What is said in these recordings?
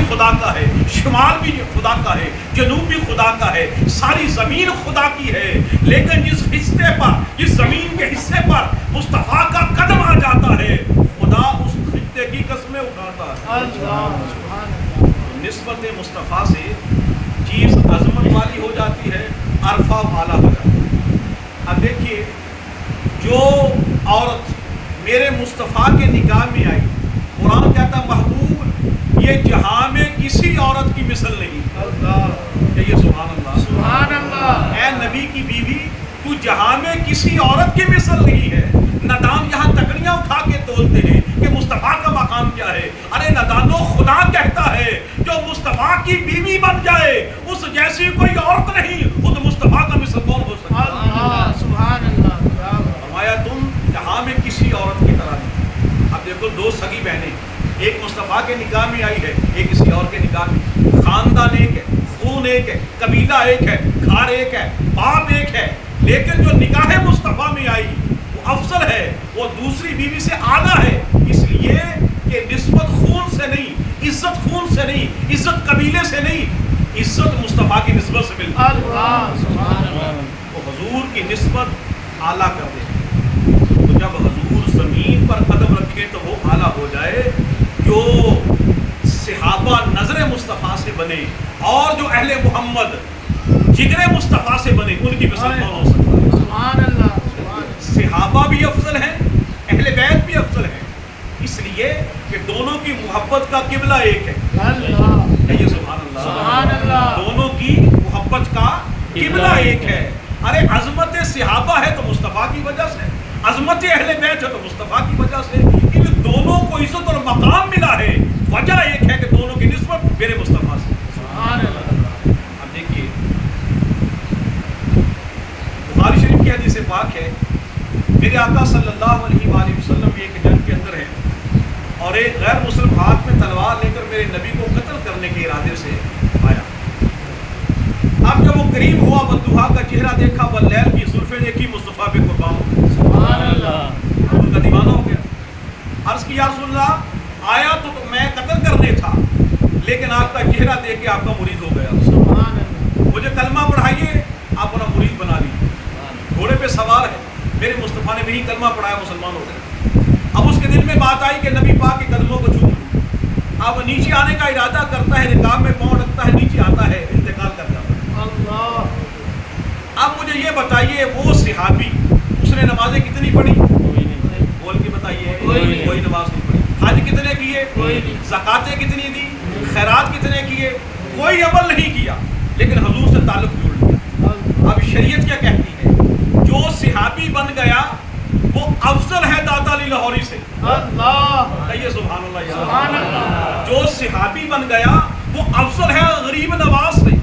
خدا کا ہے، شمال بھی خدا کا ہے، جنوب بھی خدا کا ہے، ساری زمین خدا کی ہے، لیکن جس حصے پر، جس زمین کے حصے پر مصطفیٰ کا قدم آ جاتا ہے خدا اس خطے کی قسمیں اٹھاتا ہے۔ نسبت مصطفیٰ سے چیز عظمت والی ہو جاتی ہے، عرفہ والا ہو جاتا ہے۔ اب دیکھیے، جو عورت میرے مصطفیٰ کے نکاح میں آئی، قرآن کہتا محبوب یہ جہاں میں کسی عورت کی مثل نہیں۔ کہیے سبحان اللہ، سبحان اللہ۔ اے نبی کی بیوی تو جہاں میں کسی عورت کی مثل نہیں ہے۔ ندان یہاں تکڑیاں اٹھا کے تولتے ہیں کہ مصطفیٰ کا مقام کیا ہے۔ ارے ندانو، خدا کہتا ہے جو مصطفیٰ کی بیوی بن جائے اس جیسی کوئی عورت نہیں، خود مصطفیٰ کا مثل کون ہو سکتا ہے؟ سبحان اللہ۔ فرمایا تم جہاں میں کسی عورت کی طرح نہیں۔ اب دیکھو، دو سگی بہنیں، ایک مصطفیٰ کے نکاح میں آئی ہے، ایک کسی اور کے نکاح میں، خاندان ایک ہے، خون ایک ہے، قبیلہ ایک ہے، گھر ایک ہے، باپ ایک ہے، لیکن جو نکاح مصطفیٰ میں آئی وہ افضل ہے، وہ دوسری بیوی سے اعلیٰ ہے، اس لیے کہ نسبت خون سے نہیں، عزت خون سے نہیں، عزت قبیلے سے نہیں، عزت مصطفیٰ کی نسبت سے ملتی ہے۔ اللہ سبحان اللہ۔ وہ حضور کی نسبت اعلیٰ کر دے، تو جب حضور زمین پر قدم رکھے تو وہ اعلیٰ ہو جائے۔ جو صحابہ نظر مصطفیٰ سے بنے اور جو اہل محمد جگر مصطفیٰ سے بنے، ان کی مثال کون ہو سکتا ہے؟ سبحان اللہ۔ صحابہ بھی افضل ہیں، اہل بیت بھی افضل ہیں، اس لیے کہ دونوں کی محبت کا قبلہ ایک ہے۔ کہیے سبحان اللہ، سبحان اللہ۔ دونوں کی محبت کا قبلہ ایک ہے۔ ارے عظمت صحابہ ہے تو مصطفیٰ کی وجہ سے، عظمت اہل بیت ہے تو مصطفیٰ کی وجہ سے، ان دونوں کو عزت اور مقام ملا ہے، وجہ ایک ہے کہ دونوں کی نسبت میرے مصطفیٰ سے۔ سبحان اللہ۔ اب دیکھیے، بخاری شریف کی حدیث پاک ہے، میرے آقا صلی اللہ علیہ وآلہ وسلم ایک جنگ کے اندر ہیں اور ایک غیر مسلم ہاتھ میں تلوار لے کر میرے نبی کو قتل کرنے کے ارادے سے آیا۔ اب جب وہ قریب ہوا، بدوحا کا چہرہ دیکھا، واللیل کی زلفیں دیکھی، مصطفیٰ پہ قربان ہو گیا۔ سبحان اللہ۔ ان کا دیوانہ ہو گیا۔ عرض کی یا رسول اللہ، آیا تو میں قتل کرنے تھا، لیکن آپ کا چہرہ دیکھ کے آپ کا مرید ہو گیا۔ سبحان اللہ۔ مجھے کلمہ پڑھائیے، آپ اپنا مرید بنا لیجیے۔ گھوڑے پہ سوار ہے، میرے مصطفیٰ نے بھی کلمہ پڑھایا، مسلمان ہو گئے۔ اب اس کے دل میں بات آئی کہ نبی پاک کے قدموں کو چھو لوں۔ اب نیچے آنے کا ارادہ کرتا ہے، رکاب میں پاؤں رکھتا ہے، نیچے آتا ہے، انتقال کر جاتا ہے۔ اللہ۔ اب مجھے یہ بتائیے، وہ صحابی اس نے نمازیں کتنی پڑھی؟ بول کے بتائیے۔ کوئی نماز نہیں پڑھی۔ حج کتنے کیے؟ زکاتیں کتنی دی؟ خیرات کتنے کیے؟ کوئی عمل نہیں کیا، لیکن حضور سے تعلق جوڑ لیا۔ اب شریعت کیا کہتی ہے؟ جو صحابی بن گیا وہ افضل ہے داتا علی لاہوری سے۔ اللہ، کہیے سبحان اللہ، سبحان اللہ۔ جو صحابی بن گیا وہ افضل ہے غریب نواز سے،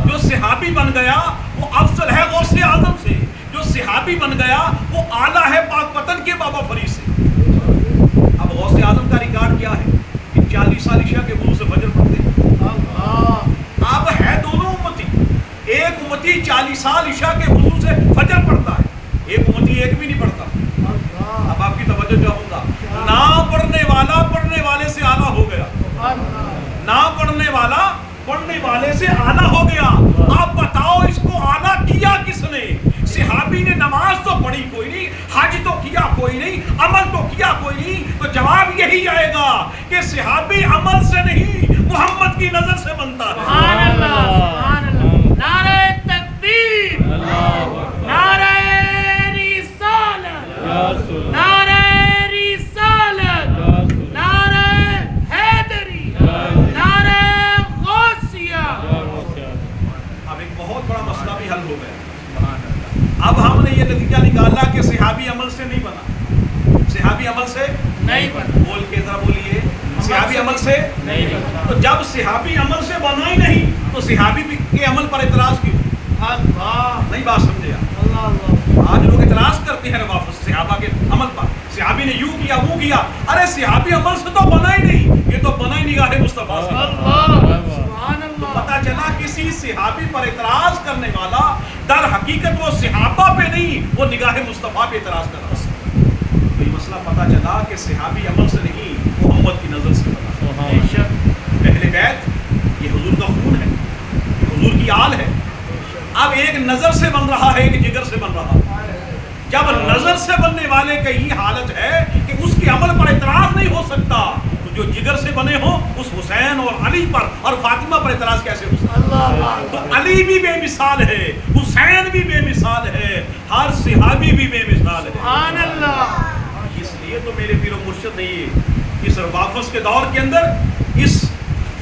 جو صحابی بن گیا وہ افضل ہے غوث اعظم سے، جو صحابی بن گیا وہ اعلیٰ ہے پاک پتن کے بابا فرید سے۔ اب غوث اعظم کا ریکارڈ کیا ہے کہ 40 سال عشاء کے وضو سے فجر پڑھتے ہیں۔ اب ہے دونوں امتی، ایک امتی 40 سال عشاء کے وضو سے فجر پڑھتا ہے، ایک امتی ایک بھی نہیں پڑھتا۔ اب آپ کی توجہ چاہوں گا، نہ پڑھنے والا پڑھنے والے سے اعلیٰ ہو گیا، نہ پڑھنے والا پڑھنے والے سے اعلیٰ ہو گیا۔ آپ بتاؤ اس کو اعلیٰ کیا کس نے؟ صحابی نے نماز تو پڑھی کوئی نہیں، حج تو کیا کوئی نہیں، عمل تو کیا کوئی نہیں، تو جواب یہی آئے گا کہ صحابی عمل سے نہیں محمد کی نظر سے بنتا ہے۔ سبحان اللہ، سبحان اللہ۔ نعرہ تکبیر، نعرہ رسالت، نعرہ رسالت، نعرہ حیدری، نعرہ غوثیہ۔ اب ایک بہت بڑا مسئلہ بھی حل ہو گیا۔ اب ہم نے یہ نتیجہ نکالا کہ صحابی عمل سے نہیں بنا، صحابی عمل سے نہیں بنا۔ بول کے ذرا بولیے، صحابی عمل سے نہیں بنا۔ تو جب صحابی عمل سے بنا ہی نہیں تو صحابی کے عمل پر اعتراض کیوں؟ اللہ، نہیں بات سمجھے آپ؟ آج لوگ اعتراض کرتے ہیں واپس صحابہ کے عمل پر، صحابی نے یوں کیا وہ کیا۔ ارے صحابی عمل سے تو بنا ہی نہیں، یہ تو بنا ہی نگاہ مصطفیٰ سے۔ تو پتہ چلا کسی صحابی پر اعتراض کرنے والا در حقیقت وہ صحابہ پہ نہیں، وہ نگاہ مصطفیٰ پہ اعتراض کر رہا ہے۔ تو یہ مسئلہ پتہ چلا کہ صحابی عمل سے نہیں، محمد کی نظر سے بنا۔ اہل بیت اب ایک نظر سے بن رہا ہے، ایک جگر سے بن رہا ہے۔ جب نظر سے بننے والے کا یہ حالت ہے کہ اس کے عمل پر اعتراض نہیں ہو سکتا، تو جو جگر سے بنے ہوں اس حسین اور علی پر اور فاطمہ پر اعتراض کیسے ہو سکتا؟ تو علی بھی بے مثال ہے، حسین بھی بے مثال ہے، ہر صحابی بھی بے مثال ہے۔ سبحان اللہ۔ اس لیے تو میرے پیر و مرشد نے یہ اس واپس کے دور کے اندر اس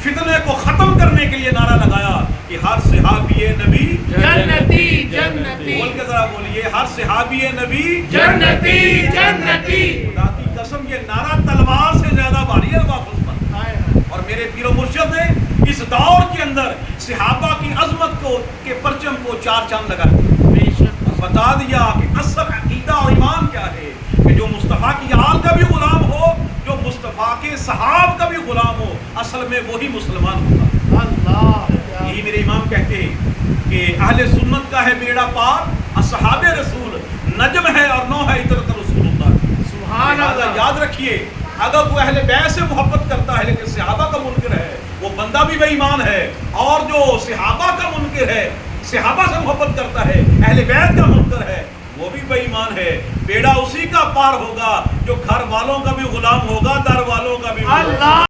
فتنے کو ختم کرنے کے لیے نعرہ لگایا کہ ہر صحابی نبی جنتی جنتی، بول کے ذرا بولیے، ہر صحابی نبی جنتی جنتی۔ خدا کی قسم یہ نعرہ تلوار سے زیادہ بھاری ہے واپس پر۔ اور میرے پیر و مرشد نے اس دور کے اندر صحابہ کی عظمت کو کے پرچم کو چار چاند لگا دیا اور بتا دیا کہ اصل عقیدہ اور ایمان کیا ہے، کہ جو مصطفیٰ کی آل کا بھی غلام ہو، جو مصطفیٰ کے صحاب کا بھی غلام ہو، اصل میں وہی مسلمان ہوگا۔ اللہ، یہی میرے امام کہتے ہیں کہ اہل سنت کا ہے بیڑا پار، اصحاب رسول نجم ہے اور نو ہے اطرت رسول اللہ۔ سبحان لہذا اللہ۔ یاد رکھیے، اگر وہ اہل بیت سے محبت کرتا ہے لیکن صحابہ کا منکر ہے، وہ بندہ بھی بے ایمان ہے، اور جو صحابہ کا منکر ہے، صحابہ سے محبت کرتا ہے، اہل بیت کا منکر ہے، وہ بھی بے ایمان ہے۔ بیڑا اسی کا پار ہوگا جو گھر والوں کا بھی غلام ہوگا، در والوں کا بھی غلام۔ اللہ